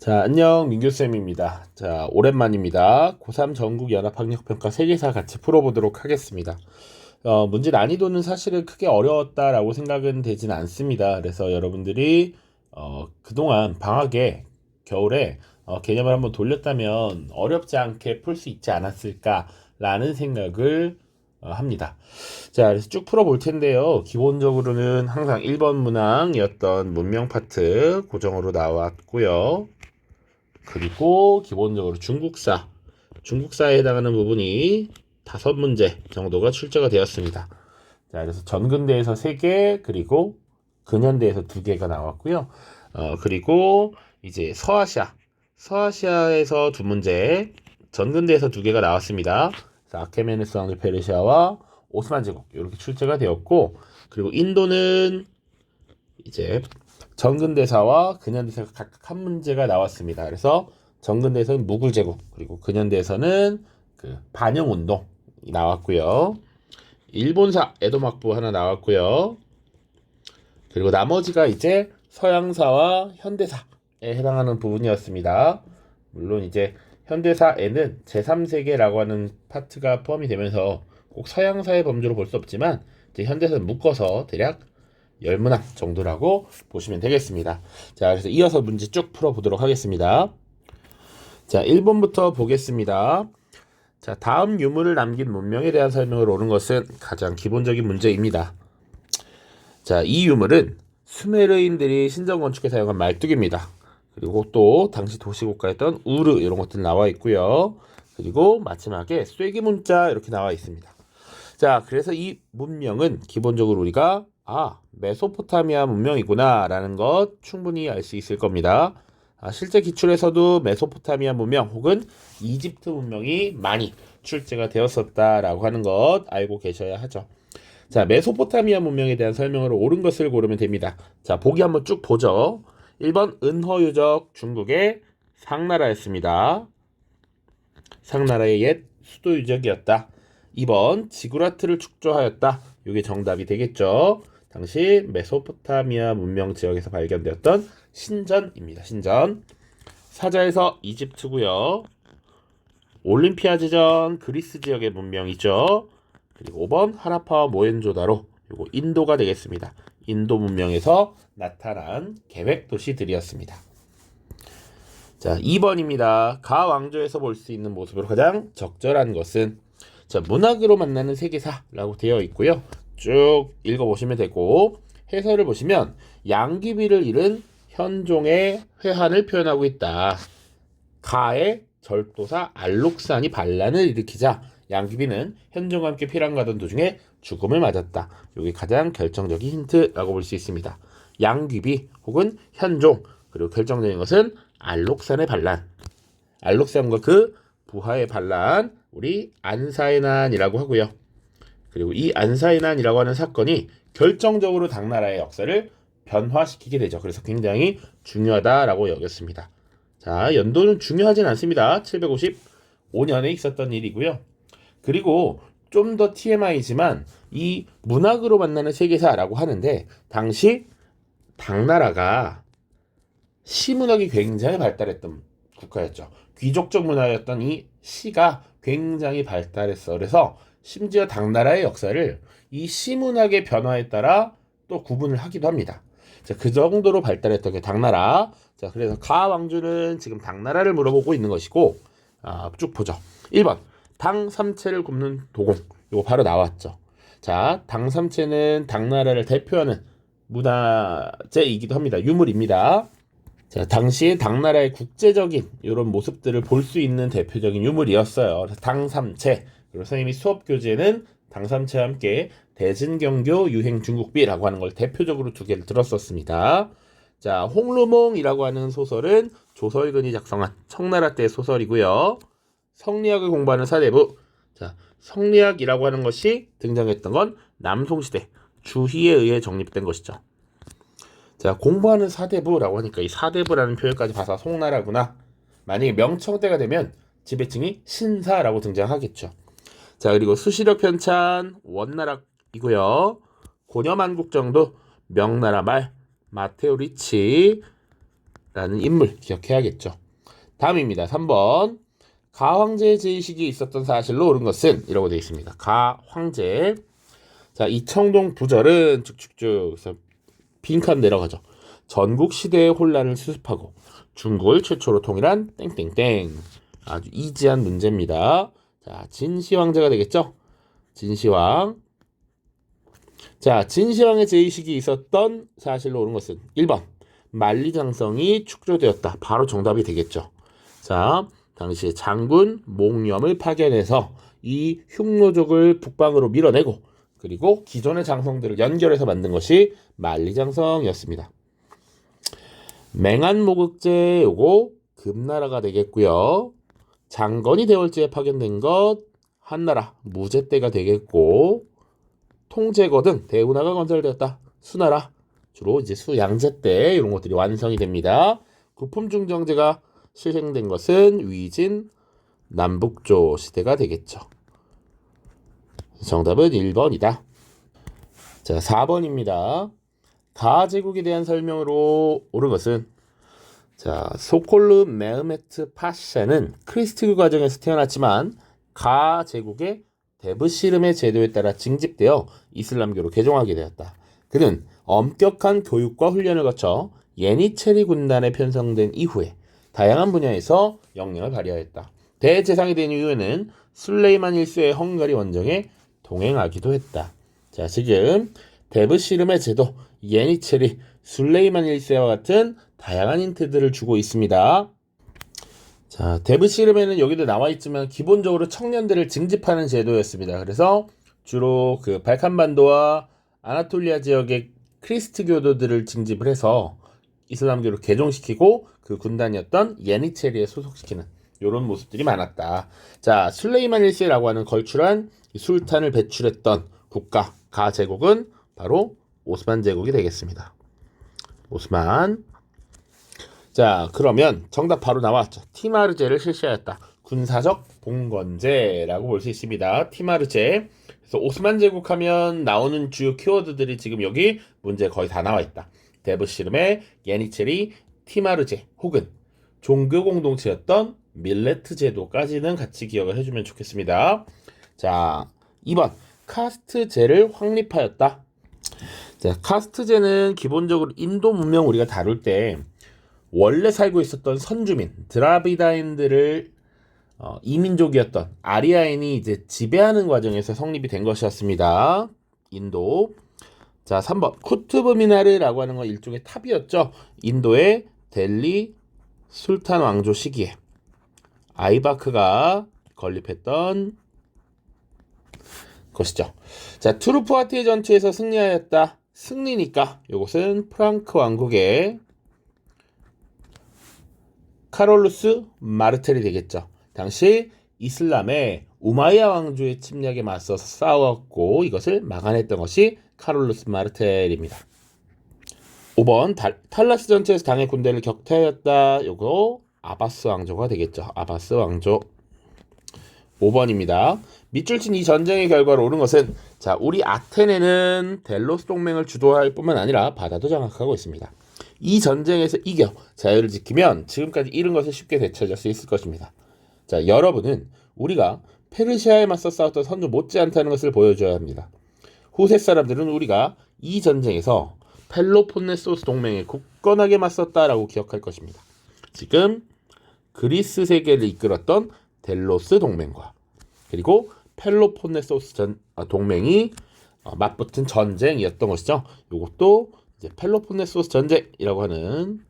자, 안녕, 민규쌤입니다. 자, 오랜만입니다. 고3 전국 연합학력평가 세계사 같이 풀어보도록 하겠습니다. 문제 난이도는 사실은 크게 어려웠다라고 생각은 되진 않습니다. 그래서 여러분들이, 그동안 방학에, 겨울에, 개념을 한번 돌렸다면 어렵지 않게 풀 수 있지 않았을까라는 생각을 합니다. 자, 그래서 쭉 풀어볼 텐데요. 기본적으로는 항상 1번 문항이었던 문명 파트 고정으로 나왔고요. 그리고 기본적으로 중국사에 해당하는 부분이 5문제 정도가 출제가 되었습니다. 자, 그래서 전근대에서 3개, 그리고 근현대에서 2개가 나왔고요. 그리고 이제 서아시아에서 2문제, 전근대에서 2개가 나왔습니다. 그래서 아케메네스 왕조 페르시아와 오스만 제국 이렇게 출제가 되었고, 그리고 인도는 이제 전근대사와 근현대사가 각각 한 문제가 나왔습니다. 그래서 전근대에서는 무굴 제국, 그리고 근현대에서는 그 반영운동이 나왔고요. 일본사 에도막부 하나 나왔고요. 그리고 나머지가 이제 서양사와 현대사에 해당하는 부분이었습니다. 물론 이제 현대사에는 제3세계라고 하는 파트가 포함이 되면서 꼭 서양사의 범주로 볼 수 없지만 이제 현대사는 묶어서 대략 10문항 정도라고 보시면 되겠습니다. 자, 그래서 이어서 문제 쭉 풀어보도록 하겠습니다. 자, 1번부터 보겠습니다. 자, 다음 유물을 남긴 문명에 대한 설명을 옳은 것은 가장 기본적인 문제입니다. 자, 이 유물은 수메르인들이 신전 건축에 사용한 말뚝입니다. 그리고 또 당시 도시국가였던 우르 이런 것들 나와 있고요. 그리고 마지막에 쐐기 문자 이렇게 나와 있습니다. 자, 그래서 이 문명은 기본적으로 우리가 메소포타미아 문명이구나 라는 것 충분히 알 수 있을 겁니다. 실제 기출에서도 메소포타미아 문명 혹은 이집트 문명이 많이 출제가 되었었다라고 하는 것 알고 계셔야 하죠. 자, 메소포타미아 문명에 대한 설명으로 옳은 것을 고르면 됩니다. 자, 보기 한번 쭉 보죠. 1번 은허유적 중국의 상나라였습니다. 상나라의 옛 수도 유적이었다. 2번 지구라트를 축조하였다. 이게 정답이 되겠죠. 당시 메소포타미아 문명 지역에서 발견되었던 신전입니다. 신전. 사자에서 이집트고요. 올림피아 지전 그리스 지역의 문명이죠. 그리고 5번 하라파와 모헨조다로, 이거 인도가 되겠습니다. 인도 문명에서 나타난 계획 도시들이었습니다. 자, 2번입니다. 가 왕조에서 볼 수 있는 모습으로 가장 적절한 것은, 자, 문학으로 만나는 세계사라고 되어 있고요. 쭉 읽어보시면 되고, 해설을 보시면 양귀비를 잃은 현종의 회한을 표현하고 있다. 가의 절도사 알록산이 반란을 일으키자 양귀비는 현종과 함께 피랑 가던 도중에 죽음을 맞았다. 이게 가장 결정적인 힌트라고 볼 수 있습니다. 양귀비 혹은 현종, 그리고 결정적인 것은 알록산의 반란. 알록산과 그 부하의 반란, 우리 안사의 난이라고 하고요. 그리고 이 안사의 난이라고 하는 사건이 결정적으로 당나라의 역사를 변화시키게 되죠. 그래서 굉장히 중요하다라고 여겼습니다. 자, 연도는 중요하진 않습니다. 755년에 있었던 일이고요. 그리고 좀 더 TMI지만 이 문학으로 만나는 세계사라고 하는데, 당시 당나라가 시문학이 굉장히 발달했던 국가였죠. 귀족적 문화였던 이 시가 굉장히 발달했어. 그래서 심지어 당나라의 역사를 이 시문학의 변화에 따라 또 구분을 하기도 합니다. 자, 그 정도로 발달했던 게 당나라. 자, 그래서 가 왕조는 지금 당나라를 물어보고 있는 것이고, 쭉 보죠. 1번 당삼채를 굽는 도공, 이거 바로 나왔죠. 자, 당삼채는 당나라를 대표하는 문화재이기도 합니다. 유물입니다. 자, 당시 당나라의 국제적인 이런 모습들을 볼 수 있는 대표적인 유물이었어요. 그래서 당삼채, 그리고 선생님이 수업 교재는 당삼채와 함께 대진경교 유행 중국비라고 하는 걸 대표적으로 2개를 들었었습니다. 자, 홍루몽이라고 하는 소설은 조설근이 작성한 청나라 때 소설이고요. 성리학을 공부하는 사대부. 자, 성리학이라고 하는 것이 등장했던 건 남송시대 주희에 의해 정립된 것이죠. 자, 공부하는 사대부라고 하니까 이 사대부라는 표현까지 봐서 송나라구나. 만약에 명청때가 되면 지배층이 신사라고 등장하겠죠. 자, 그리고 수시력 편찬 원나라이고요. 고려만국정도 명나라 말 마테오 리치 라는 인물 기억해야겠죠. 다음입니다. 3번. 가황제의 제의식이 있었던 사실로 옳은 것은 이라고 되어 있습니다. 가황제. 자, 이청동 부절은 쭉쭉쭉 빈칸 내려가죠. 전국 시대의 혼란을 수습하고 중국을 최초로 통일한 땡땡땡. 아주 이지한 문제입니다. 자, 진시황제가 되겠죠? 진시황. 자, 진시황의 제의식이 있었던 사실로 옳은 것은 1번. 만리장성이 축조되었다. 바로 정답이 되겠죠. 자, 당시에 장군 몽염을 파견해서 이 흉노족을 북방으로 밀어내고 그리고 기존의 장성들을 연결해서 만든 것이 만리장성이었습니다. 맹한모극제 요거 금나라가 되겠고요. 장건이 대월제에 파견된 것 한나라 무제때가 되겠고 통제거 등 대운하가 건설되었다. 수나라 주로 이제 수양제 때 이런 것들이 완성이 됩니다. 구품중정제가 실행된 것은 위진 남북조 시대가 되겠죠. 정답은 1번이다. 자, 4번입니다. 가제국에 대한 설명으로 옳은 것은 자, 소콜르 메흐메트 파샤는 크리스트교 가정에서 태어났지만 가제국의 데브시름의 제도에 따라 징집되어 이슬람교로 개종하게 되었다. 그는 엄격한 교육과 훈련을 거쳐 예니체리 군단에 편성된 이후에 다양한 분야에서 역량을 발휘하였다. 대제상이 된 이후에는 술레이만 1세의 헝가리 원정에 동행하기도 했다. 자, 지금 데브시름의 제도, 예니체리, 술레이만 1세와 같은 다양한 힌트들을 주고 있습니다. 자, 데브시름에는 여기도 나와 있지만 기본적으로 청년들을 징집하는 제도였습니다. 그래서 주로 그 발칸반도와 아나톨리아 지역의 크리스트 교도들을 징집을 해서 이슬람교로 개종시키고 그 군단이었던 예니체리에 소속시키는 이런 모습들이 많았다. 자, 술레이만 1세라고 하는 걸출한 술탄을 배출했던 국가 가제국은 바로 오스만 제국이 되겠습니다. 오스만. 자, 그러면 정답 바로 나왔죠. 티마르제를 실시하였다. 군사적 봉건제라고 볼 수 있습니다. 티마르제. 그래서 오스만 제국 하면 나오는 주요 키워드들이 지금 여기 문제에 거의 다 나와 있다. 데브시름의 예니체리, 티마르제 혹은 종교 공동체였던 밀레트 제도까지는 같이 기억을 해주면 좋겠습니다. 자, 2번 카스트제를 확립하였다. 자, 카스트제는 기본적으로 인도 문명 우리가 다룰 때 원래 살고 있었던 선주민 드라비다인들을 이민족이었던 아리아인이 이제 지배하는 과정에서 성립이 된 것이었습니다. 인도. 자, 3번 쿠투브 미나르라고 하는 건 일종의 탑이었죠. 인도의 델리 술탄 왕조 시기에 아이바크가 건립했던 것이죠. 자, 투르푸아티의 전투에서 승리하였다. 승리니까 이것은 프랑크 왕국의 카롤루스 마르텔이 되겠죠. 당시 이슬람의 우마이야 왕조의 침략에 맞서서 싸웠고 이것을 막아냈던 것이 카롤루스 마르텔입니다. 5번 탈라스 전투에서 당의 군대를 격퇴하였다. 요거 아바스 왕조가 되겠죠. 아바스 왕조. 5번입니다. 밑줄 친 이 전쟁의 결과로 옳은 것은 자, 우리 아테네는 델로스 동맹을 주도할 뿐만 아니라 바다도 장악하고 있습니다. 이 전쟁에서 이겨 자유를 지키면 지금까지 잃은 것을 쉽게 되찾을 수 있을 것입니다. 자, 여러분은 우리가 페르시아에 맞서 싸웠던 선조 못지않다는 것을 보여줘야 합니다. 후세 사람들은 우리가 이 전쟁에서 펠로폰네소스 동맹에 굳건하게 맞섰다라고 기억할 것입니다. 지금 그리스 세계를 이끌었던 델로스 동맹과 그리고 펠로폰네소스 동맹이 맞붙은 전쟁이었던 것이죠. 이것도 이제 펠로폰네소스 전쟁이라고 하는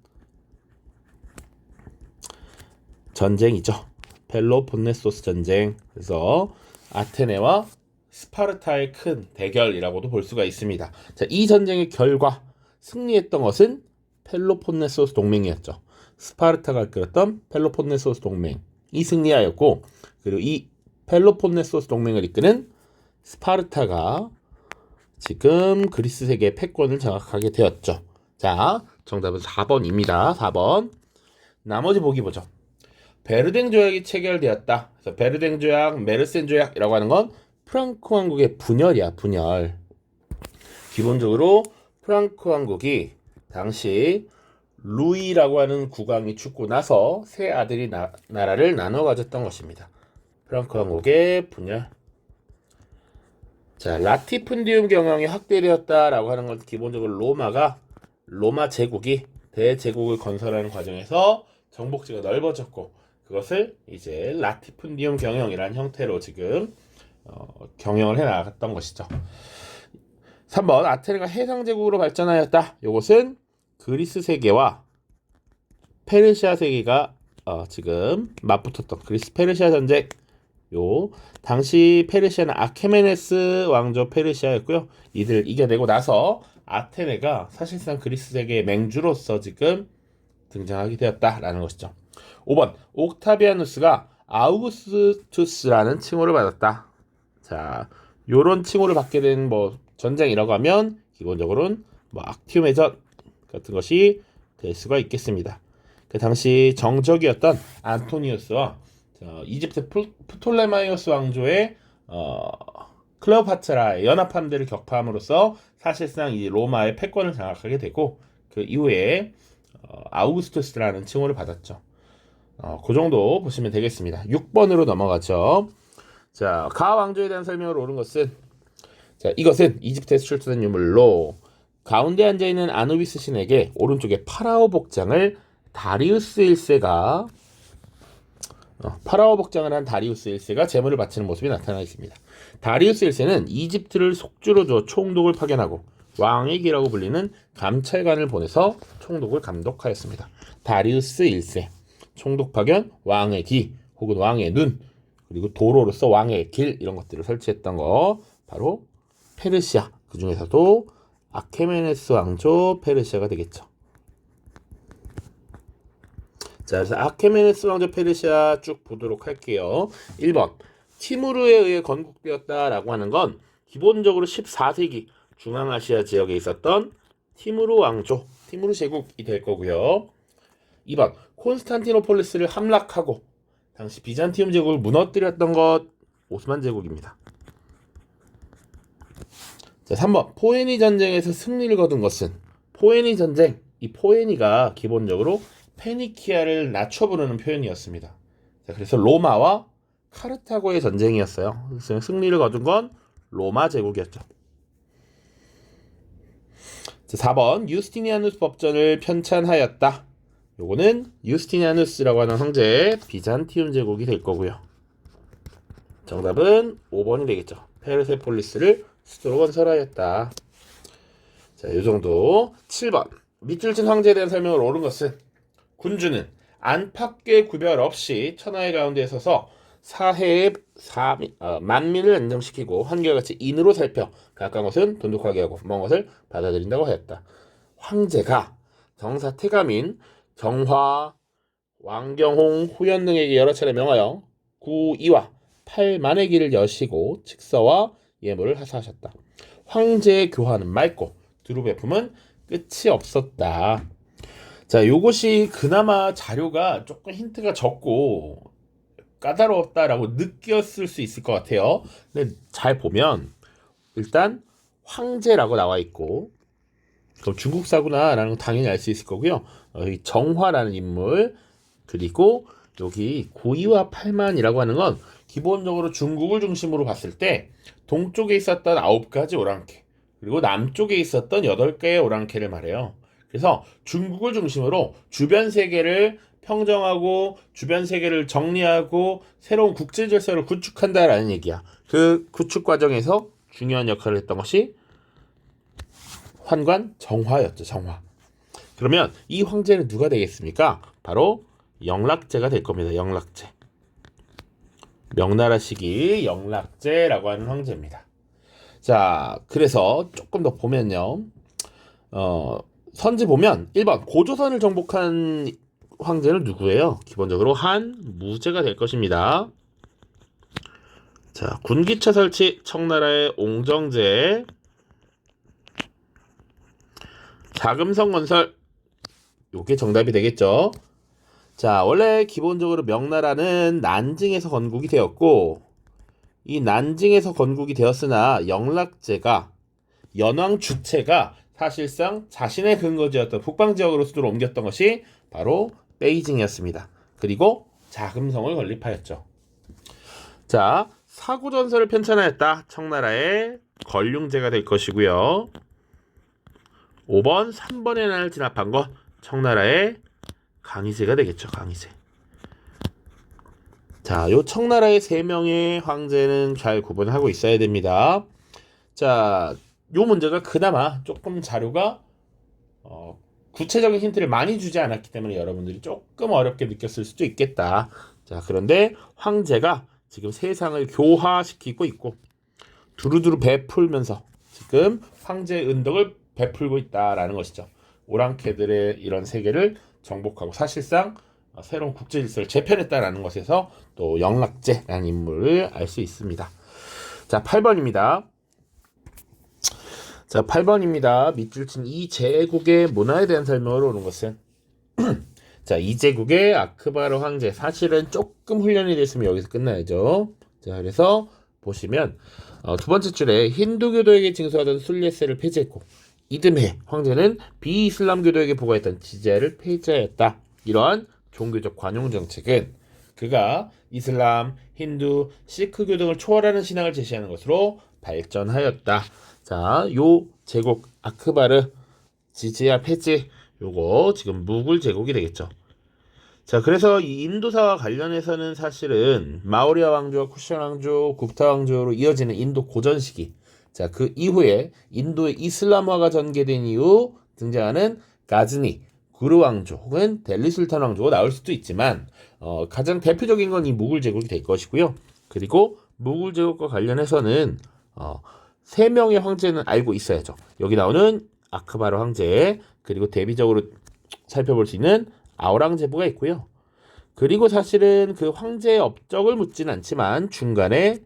전쟁이죠. 펠로폰네소스 전쟁. 그래서 아테네와 스파르타의 큰 대결이라고도 볼 수가 있습니다. 자, 이 전쟁의 결과 승리했던 것은 펠로폰네소스 동맹이었죠. 스파르타가 이끌었던 펠로폰네소스 동맹이 승리하였고 그리고 이 펠로폰네소스 동맹을 이끄는 스파르타가 지금 그리스 세계의 패권을 장악하게 되었죠. 자, 정답은 4번입니다. 4번. 나머지 보기 보죠. 베르댕 조약이 체결되었다. 그래서 베르댕 조약, 메르센 조약이라고 하는 건 프랑크 왕국의 분열이야, 분열. 기본적으로 프랑크 왕국이 당시 루이라고 하는 국왕이 죽고 나서 세 아들이 나라를 나눠 가졌던 것입니다. 프랑크 왕국의 분열. 자, 라티푼디움 경영이 확대되었다라고 하는 건 기본적으로 로마 제국이 대제국을 건설하는 과정에서 정복지가 넓어졌고 그것을 이제 라티푼디움 경영이라는 형태로 지금 경영을 해 나갔던 것이죠. 3번 아테네가 해상제국으로 발전하였다. 이것은 그리스 세계와 페르시아 세계가 지금 맞붙었던 그리스 페르시아 전쟁. 당시 페르시아는 아케메네스 왕조 페르시아였고요. 이들 이겨내고 나서 아테네가 사실상 그리스 세계의 맹주로서 지금 등장하게 되었다라는 것이죠. 5번 옥타비아누스가 아우구스투스라는 칭호를 받았다. 자, 요런 칭호를 받게 된 전쟁이라고 하면 기본적으로는 악티움의 전 같은 것이 될 수가 있겠습니다. 그 당시 정적이었던 안토니우스와 이집트 프톨레마이오스 왕조의 클레오파트라의 연합함대를 격파함으로써 사실상 이 로마의 패권을 장악하게 되고 그 이후에 아우구스투스라는 칭호를 받았죠. 그 정도 보시면 되겠습니다. 6번으로 넘어가죠. 자, 가 왕조에 대한 설명을 옳은 것은 자, 이것은 이집트에서 출土된 유물로 가운데 앉아있는 아누비스 신에게 오른쪽에 파라오 복장을 다리우스 1세가 파라오 복장을 한 다리우스 1세가 제물을 바치는 모습이 나타나 있습니다. 다리우스 1세는 이집트를 속주로 줘 총독을 파견하고 왕의 기라고 불리는 감찰관을 보내서 총독을 감독하였습니다. 다리우스 1세 총독 파견, 왕의 기 혹은 왕의 눈 그리고 도로로서 왕의 길 이런 것들을 설치했던 거 바로 페르시아, 그 중에서도 아케메네스 왕조 페르시아가 되겠죠. 자, 그래서 아케메네스 왕조 페르시아 쭉 보도록 할게요. 1번 티무르에 의해 건국되었다라고 하는 건 기본적으로 14세기 중앙아시아 지역에 있었던 티무르 왕조, 티무르 제국이 될 거고요. 2번 콘스탄티노폴리스를 함락하고 당시 비잔티움 제국을 무너뜨렸던 것 오스만 제국입니다. 자, 3번 포에니 전쟁에서 승리를 거둔 것은 포에니 전쟁. 이 포에니가 기본적으로 페니키아를 낮춰 부르는 표현이었습니다. 자, 그래서 로마와 카르타고의 전쟁이었어요. 그래서 승리를 거둔 건 로마 제국이었죠. 자, 4번 유스티니아누스 법전을 편찬하였다. 요거는 유스티니아누스라고 하는 황제의 비잔티움 제국이 될 거고요. 정답은 5번이 되겠죠. 페르세폴리스를 수도로 건설하였다. 자, 요 정도. 7번 밑줄 친 황제에 대한 설명을 옳은 것은 군주는 안팎의 구별 없이 천하의 가운데에 서서 사해의 만민을 안정시키고 한결같이 인으로 살펴 가까운 것은 돈독하게 하고 먼 것을 받아들인다고 하였다. 황제가 정사 태가민, 경화, 왕경홍, 후연 등에게 여러 차례 명하여 9이와 8만의 길을 여시고 직서와 예물을 하사하셨다. 황제의 교화는 맑고 두루 베품은 끝이 없었다. 자, 요것이 그나마 자료가 조금 힌트가 적고 까다로웠다라고 느꼈을 수 있을 것 같아요. 근데 잘 보면 일단 황제라고 나와 있고 그럼 중국사구나라는 거 당연히 알 수 있을 거고요. 이 정화라는 인물 그리고 여기 9이와 8만이라고 하는 건 기본적으로 중국을 중심으로 봤을 때 동쪽에 있었던 9가지 오랑캐 그리고 남쪽에 있었던 8개의 오랑캐를 말해요. 그래서 중국을 중심으로 주변 세계를 평정하고 주변 세계를 정리하고 새로운 국제 질서를 구축한다라는 얘기야. 그 구축 과정에서 중요한 역할을 했던 것이 환관 정화였죠. 정화. 그러면 이 황제는 누가 되겠습니까? 바로 영락제가 될 겁니다. 영락제. 명나라 시기 영락제라고 하는 황제입니다. 자, 그래서 조금 더 보면요. 선지 보면 1번 고조선을 정복한 황제는 누구예요? 기본적으로 한무제가 될 것입니다. 자, 군기차 설치 청나라의 옹정제, 자금성 건설 요게 정답이 되겠죠. 자, 원래 기본적으로 명나라는 난징에서 건국이 되었고 이 난징에서 건국이 되었으나 영락제가 연왕 주체가 사실상 자신의 근거지였던 북방 지역으로 수도를 옮겼던 것이 바로 베이징이었습니다. 그리고 자금성을 건립하였죠. 자, 사고 전설을 편찬하였다. 청나라의 걸륭제가 될 것이고요. 5번, 3번의 난을 진압한 것. 청나라의 강희제가 되겠죠. 강희제. 자, 요 청나라의 3명의 황제는 잘 구분하고 있어야 됩니다. 자, 요 문제가 그나마 조금 자료가 구체적인 힌트를 많이 주지 않았기 때문에 여러분들이 조금 어렵게 느꼈을 수도 있겠다. 자, 그런데 황제가 지금 세상을 교화시키고 있고 두루두루 베풀면서 지금 황제의 은덕을 베풀고 있다라는 것이죠. 오랑캐들의 이런 세계를 정복하고 사실상 새로운 국제 질서를 재편했다라는 것에서 또 영락제라는 인물을 알 수 있습니다. 자, 8번입니다. 자, 8번입니다. 밑줄 친 이 제국의 문화에 대한 설명을 오는 것은 자, 이 제국의 아크바르 황제 사실은 조금 훈련이 됐으면 여기서 끝나야죠. 자, 그래서 보시면 두 번째 줄에 힌두교도에게 징수하던 순례세를 폐지했고 이듬해 황제는 비이슬람교도에게 부과했던 지제를 폐지하였다. 이러한 종교적 관용 정책은 그가 이슬람, 힌두, 시크교 등을 초월하는 신앙을 제시하는 것으로 발전하였다. 자, 요 제국 아크바르 지지야 폐지 요거 지금 무굴 제국이 되겠죠. 자, 그래서 이 인도사와 관련해서는 사실은 마우리아 왕조와 쿠션 왕조, 굽타 왕조로 이어지는 인도 고전 시기. 자, 그 이후에 인도의 이슬람화가 전개된 이후 등장하는 가즈니, 구르 왕조 혹은 델리 술탄 왕조가 나올 수도 있지만 가장 대표적인 건 이 무굴 제국이 될 것이고요. 그리고 무굴 제국과 관련해서는 3명의 황제는 알고 있어야죠. 여기 나오는 아크바르 황제, 그리고 대비적으로 살펴볼 수 있는 아우랑제부가 있고요. 그리고 사실은 그 황제의 업적을 묻진 않지만 중간에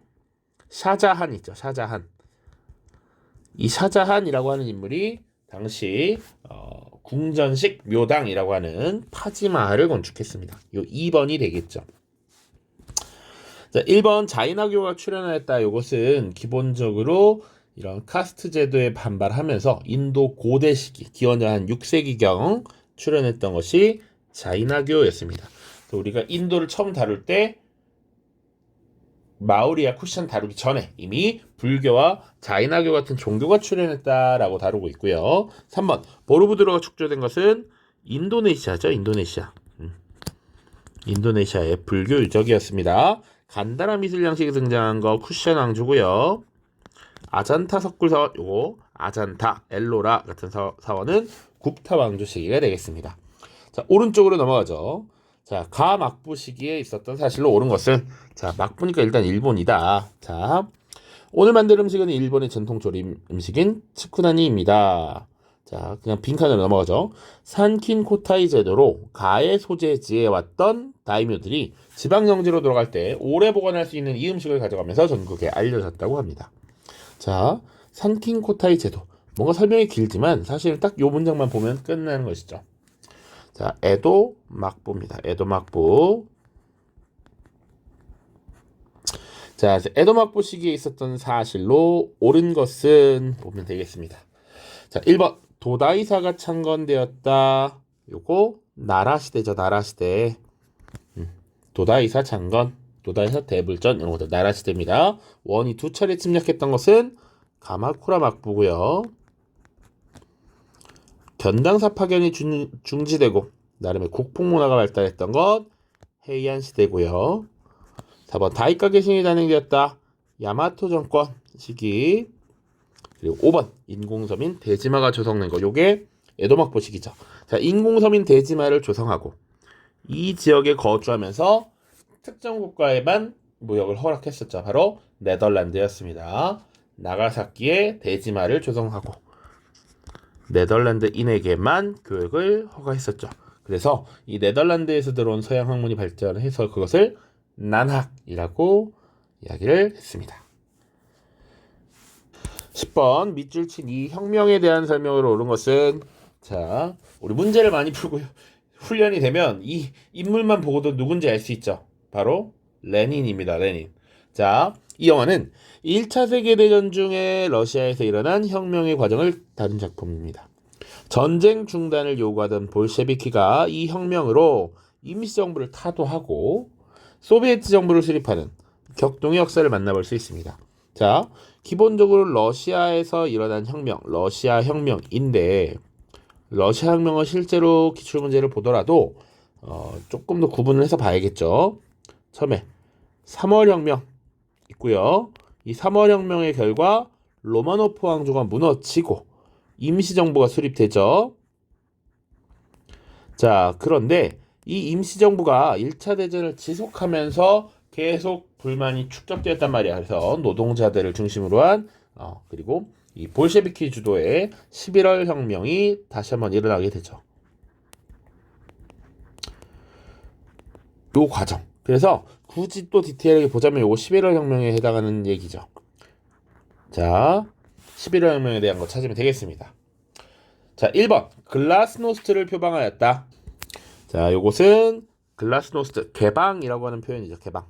샤자한 있죠. 샤자한. 이 샤자한이라고 하는 인물이 당시 궁전식 묘당이라고 하는 파지마할을 건축했습니다. 요 2번이 되겠죠. 자, 1번 자이나교가 출현하였다. 이것은 기본적으로 이런 카스트 제도에 반발하면서 인도 고대 시기 기원전 한 6세기경 출현했던 것이 자이나교였습니다. 우리가 인도를 처음 다룰 때 마우리아 쿠션 다루기 전에 이미 불교와 자이나교 같은 종교가 출현했다라고 다루고 있고요. 3번 보르부드르가 축조된 것은 인도네시아죠. 인도네시아. 인도네시아의 불교 유적이었습니다. 간다라 미술 양식이 등장한 거 쿠션 왕조고요. 아잔타 석굴 사원 요거 아잔타 엘로라 같은 사원은 굽타 왕조 시기가 되겠습니다. 자, 오른쪽으로 넘어가죠. 자, 가 막부 시기에 있었던 사실로 옳은 것은 자, 막부니까 일단 일본이다. 자, 오늘 만들 음식은 일본의 전통 조림 음식인 츠쿠나니입니다. 자, 그냥 빈칸으로 넘어가죠. 산킨 코타이 제도로 가의 소재지에 왔던 다이묘들이 지방 영지로 돌아갈 때 오래 보관할 수 있는 이 음식을 가져가면서 전국에 알려졌다고 합니다. 자, 산킨 코타이 제도. 뭔가 설명이 길지만 사실 딱 요 문장만 보면 끝나는 것이죠. 자, 에도 막부입니다. 에도 막부. 자, 에도 막부 시기에 있었던 사실로 옳은 것은 보면 되겠습니다. 자, 1번 도다이사가 창건되었다. 요거 나라시대죠. 나라시대. 도다이사 창건, 도다이사 대불전 이런 것들 나라시대입니다. 원이 2차례 침략했던 것은 가마쿠라 막부고요. 견당사 파견이 중지되고 나름의 국폭문화가 발달했던 것 헤이안 시대고요. 4번 다이카 개신이 단행되었다. 야마토 정권 시기. 그리고 5번 인공섬인 대지마가 조성된 거. 요게 에도 막부 시기죠. 자, 인공섬인 대지마를 조성하고 이 지역에 거주하면서 특정 국가에만 무역을 허락했었죠. 바로 네덜란드였습니다. 나가사키에 대지마를 조성하고 네덜란드인에게만 교육을 허가했었죠. 그래서 이 네덜란드에서 들어온 서양 학문이 발전해서 그것을 난학이라고 이야기를 했습니다. 10번 밑줄 친 이 혁명에 대한 설명으로 옳은 것은 자, 우리 문제를 많이 풀고 훈련이 되면 이 인물만 보고도 누군지 알 수 있죠. 바로 레닌입니다. 레닌. 자, 이 영화는 1차 세계대전 중에 러시아에서 일어난 혁명의 과정을 다룬 작품입니다. 전쟁 중단을 요구하던 볼셰비키가 이 혁명으로 임시정부를 타도하고 소비에트 정부를 수립하는 격동의 역사를 만나볼 수 있습니다. 자, 기본적으로 러시아에서 일어난 혁명, 러시아 혁명인데 러시아 혁명은 실제로 기출문제를 보더라도 조금 더 구분을 해서 봐야겠죠. 처음에 3월 혁명 있고요. 이 3월 혁명의 결과 로마노프 왕조가 무너지고 임시정부가 수립되죠. 자, 그런데 이 임시정부가 1차 대전을 지속하면서 계속 불만이 축적되었단 말이야. 그래서 노동자들을 중심으로 한 그리고 이 볼셰비키 주도의 11월 혁명이 다시 한번 일어나게 되죠. 요 과정. 그래서 굳이 또 디테일하게 보자면 요거 11월 혁명에 해당하는 얘기죠. 자, 11월 혁명에 대한 거 찾으면 되겠습니다. 자, 1번 글라스노스트를 표방하였다. 자, 요것은 글라스노스트, 개방이라고 하는 표현이죠. 개방.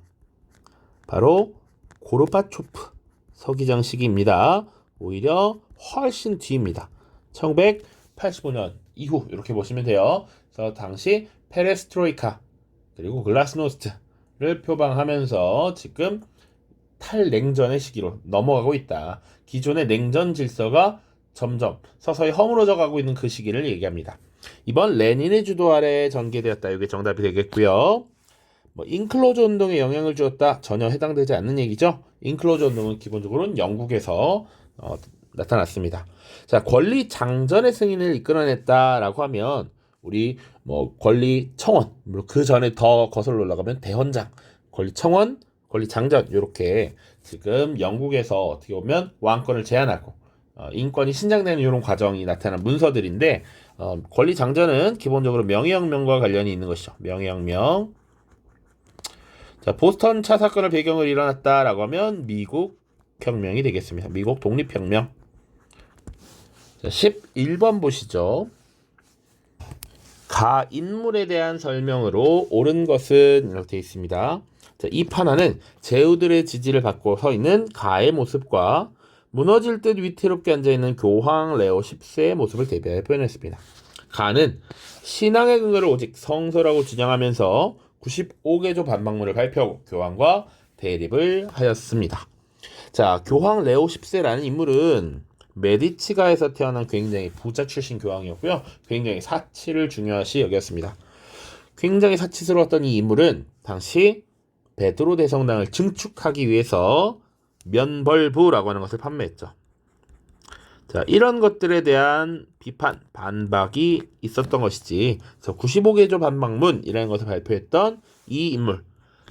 바로 고르바초프 서기장 시기입니다. 오히려 훨씬 뒤입니다. 1985년 이후 이렇게 보시면 돼요. 그래서 당시 페레스트로이카 그리고 글라스노스트를 표방하면서 지금 탈냉전의 시기로 넘어가고 있다. 기존의 냉전 질서가 점점 서서히 허물어져 가고 있는 그 시기를 얘기합니다. 이번 레닌의 주도 아래 전개되었다. 이게 정답이 되겠고요. 인클로즈 운동에 영향을 주었다. 전혀 해당되지 않는 얘기죠. 인클로즈 운동은 기본적으로는 영국에서 나타났습니다. 자, 권리 장전의 승인을 이끌어냈다라고 하면 우리 권리 청원, 물론 그 전에 더 거슬러 올라가면 대헌장, 권리 청원, 권리 장전 이렇게 지금 영국에서 어떻게 보면 왕권을 제한하고 인권이 신장되는 이런 과정이 나타난 문서들인데 권리 장전은 기본적으로 명예혁명과 관련이 있는 것이죠. 명예혁명. 자, 보스턴 차 사건을 배경으로 일어났다라고 하면 미국 혁명이 되겠습니다. 미국 독립혁명. 자, 11번 보시죠. 가 인물에 대한 설명으로 옳은 것은 이렇게 되어 있습니다. 자, 이 판화는 제후들의 지지를 받고 서 있는 가의 모습과 무너질 듯 위태롭게 앉아있는 교황 레오 10세의 모습을 대비하여 표현했습니다. 가는 신앙의 근거를 오직 성서라고 주장하면서 95개조 반박문을 발표하고 교황과 대립을 하였습니다. 자, 교황 레오 10세라는 인물은 메디치가에서 태어난 굉장히 부자 출신 교황이었고요. 굉장히 사치를 중요시 여겼습니다. 굉장히 사치스러웠던 이 인물은 당시 베드로 대성당을 증축하기 위해서 면벌부라고 하는 것을 판매했죠. 자, 이런 것들에 대한 비판, 반박이 있었던 것이지. 그래서 95개조 반박문이라는 것을 발표했던 이 인물,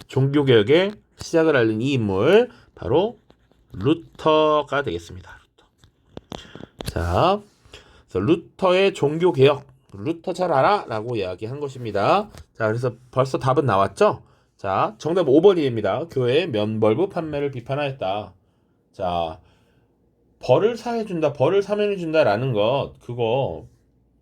종교개혁의 시작을 알린 이 인물, 바로 루터가 되겠습니다. 자, 그래서 루터의 종교개혁, 루터 잘 알아? 라고 이야기한 것입니다. 자, 그래서 벌써 답은 나왔죠? 자, 정답 5번입니다. 교회의 면벌부 판매를 비판하였다. 자, 벌을 사해준다, 벌을 사면해준다라는 것, 그거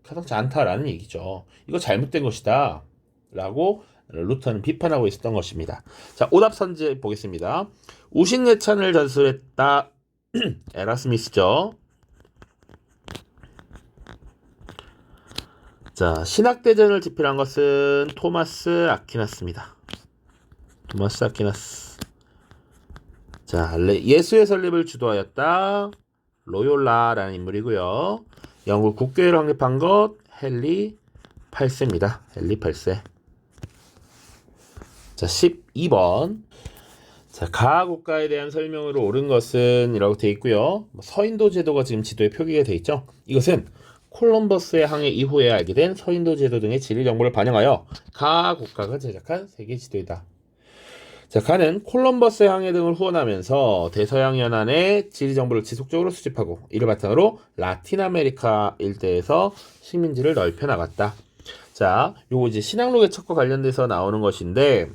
가당치 않다라는 얘기죠. 이거 잘못된 것이다 라고 루터는 비판하고 있었던 것입니다. 자, 오답 선지 보겠습니다. 우신예찬을 전술했다. 에라스미스죠. 자, 신학대전을 집필한 것은 토마스 아퀴나스입니다. 토마스 아퀴나스. 자, 예수의 설립을 주도하였다. 로욜라라는 인물이고요. 영국 국교회를 확립한 것 헨리 8세입니다. 헨리 8세. 자, 12번. 자, 가하 국가에 대한 설명으로 옳은 것은 이라고 되어 있고요. 서인도 제도가 지금 지도에 표기가 되어 있죠. 이것은 콜럼버스의 항해 이후에 알게 된 서인도 제도 등의 지리 정보를 반영하여 가하 국가가 제작한 세계 지도이다. 자, 가는 콜럼버스의 항해 등을 후원하면서 대서양 연안의 지리 정보를 지속적으로 수집하고 이를 바탕으로 라틴 아메리카 일대에서 식민지를 넓혀 나갔다. 자, 요거 이제 신앙로 개척과 관련돼서 나오는 것인데,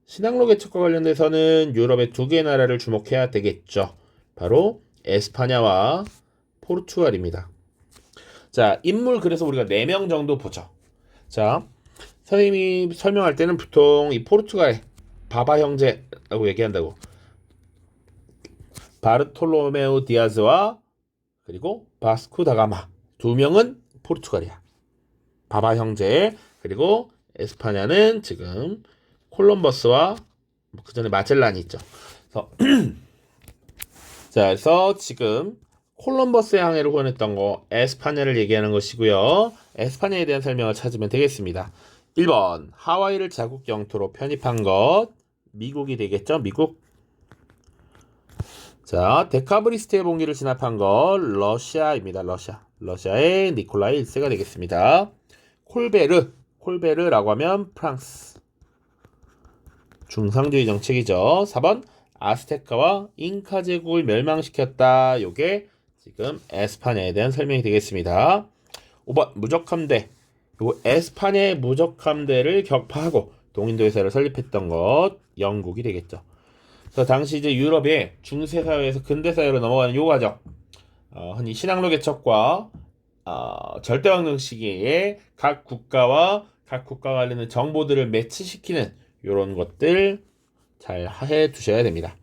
신앙로 개척과 관련돼서는 유럽의 두 개의 나라를 주목해야 되겠죠. 바로 에스파냐와 포르투갈입니다. 자, 인물 그래서 우리가 4명 정도 보죠. 자, 선생님이 설명할 때는 보통 이 포르투갈 바바 형제라고 얘기한다고. 바르톨로메우 디아즈와 그리고 바스코 다가마 두 명은 포르투갈이야. 바바 형제. 그리고 에스파냐는 지금 콜럼버스와 그 전에 마젤란이 있죠. 그래서 자, 그래서 지금 콜럼버스의 항해를 구원했던 거 에스파냐를 얘기하는 것이고요. 에스파냐에 대한 설명을 찾으면 되겠습니다. 1번 하와이를 자국 영토로 편입한 것 미국이 되겠죠. 미국. 자, 데카브리스트의 봉기를 진압한 것 러시아입니다. 러시아의 니콜라이 1세가 되겠습니다. 콜베르라고 하면 프랑스. 중상주의 정책이죠. 4번 아스테카와 잉카 제국을 멸망시켰다. 요게 지금 에스파냐에 대한 설명이 되겠습니다. 5번 무적함대. 요 에스파냐의 무적함대를 격파하고 동인도회사를 설립했던 것 영국이 되겠죠. 그래서 당시 이제 유럽의 중세 사회에서 근대 사회로 넘어가는 요 과정, 흔히 신항로 개척과 절대왕정 시기에 각 국가와 관련된 정보들을 매치시키는 이런 것들 잘 해 두셔야 됩니다.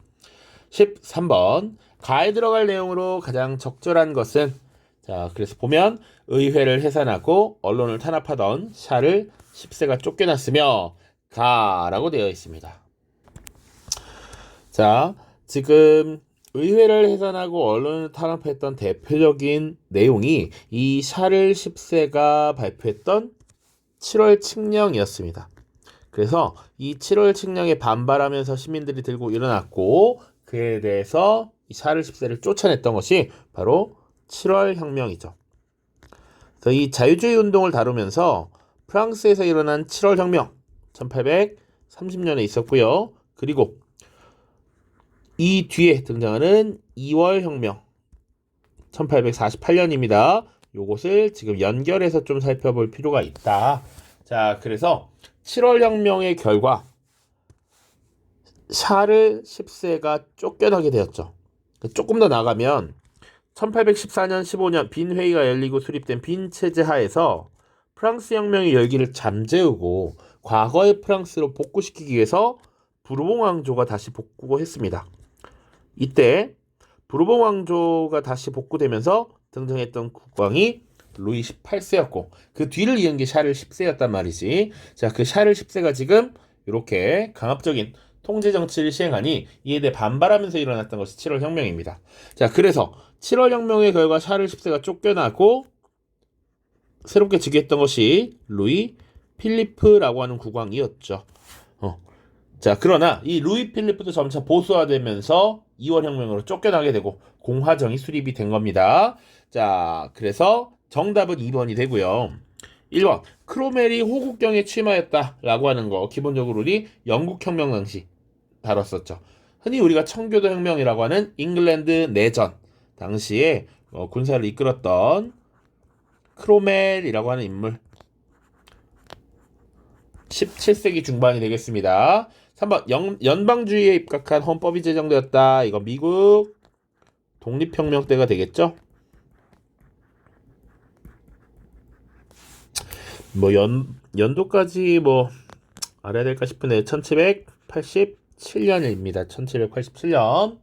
13번 가에 들어갈 내용으로 가장 적절한 것은 자, 그래서 보면 의회를 해산하고 언론을 탄압하던 샤를 10세가 쫓겨났으며 가라고 되어 있습니다. 자, 지금 의회를 해산하고 언론을 탄압했던 대표적인 내용이 이 샤를 10세가 발표했던 7월 칙령이었습니다. 그래서 이 7월 칙령에 반발하면서 시민들이 들고 일어났고 그에 대해서 이 샤를 10세를 쫓아냈던 것이 바로 7월 혁명이죠. 그래서 이 자유주의 운동을 다루면서 프랑스에서 일어난 7월 혁명 1830년에 있었고요. 그리고 이 뒤에 등장하는 2월 혁명 1848년입니다. 요것을 지금 연결해서 좀 살펴볼 필요가 있다. 자, 그래서 7월 혁명의 결과 샤를 10세가 쫓겨나게 되었죠. 조금 더 나가면 1814년 15년 빈 회의가 열리고 수립된 빈 체제 하에서 프랑스 혁명의 열기를 잠재우고 과거의 프랑스로 복구시키기 위해서 부르봉 왕조가 다시 복구했습니다. 이때 부르봉 왕조가 다시 복구되면서 등장했던 국왕이 루이 18세였고 그 뒤를 이은 게 샤를 10세였단 말이지. 자, 그 샤를 10세가 지금 이렇게 강압적인 통제 정치를 시행하니 이에 대해 반발하면서 일어났던 것이 7월 혁명입니다. 자, 그래서 7월 혁명의 결과 샤를 10세가 쫓겨나고 새롭게 즉위했던 것이 루이 필리프라고 하는 국왕이었죠. 자, 그러나 이 루이 필리프도 점차 보수화되면서 2월 혁명으로 쫓겨나게 되고 공화정이 수립이 된 겁니다. 자, 그래서 정답은 2번이 되고요. 1번 크로멜이 호국경에 취임하였다라고 하는 거 기본적으로 우리 영국혁명 당시 다뤘었죠. 흔히 우리가 청교도 혁명이라고 하는 잉글랜드 내전 당시에 군사를 이끌었던 크로멜이라고 하는 인물 17세기 중반이 되겠습니다. 3번 연방주의에 입각한 헌법이 제정되었다. 이거 미국 독립혁명 때가 되겠죠. 연도까지 알아야 될까 싶은데 1787년입니다. 1787년.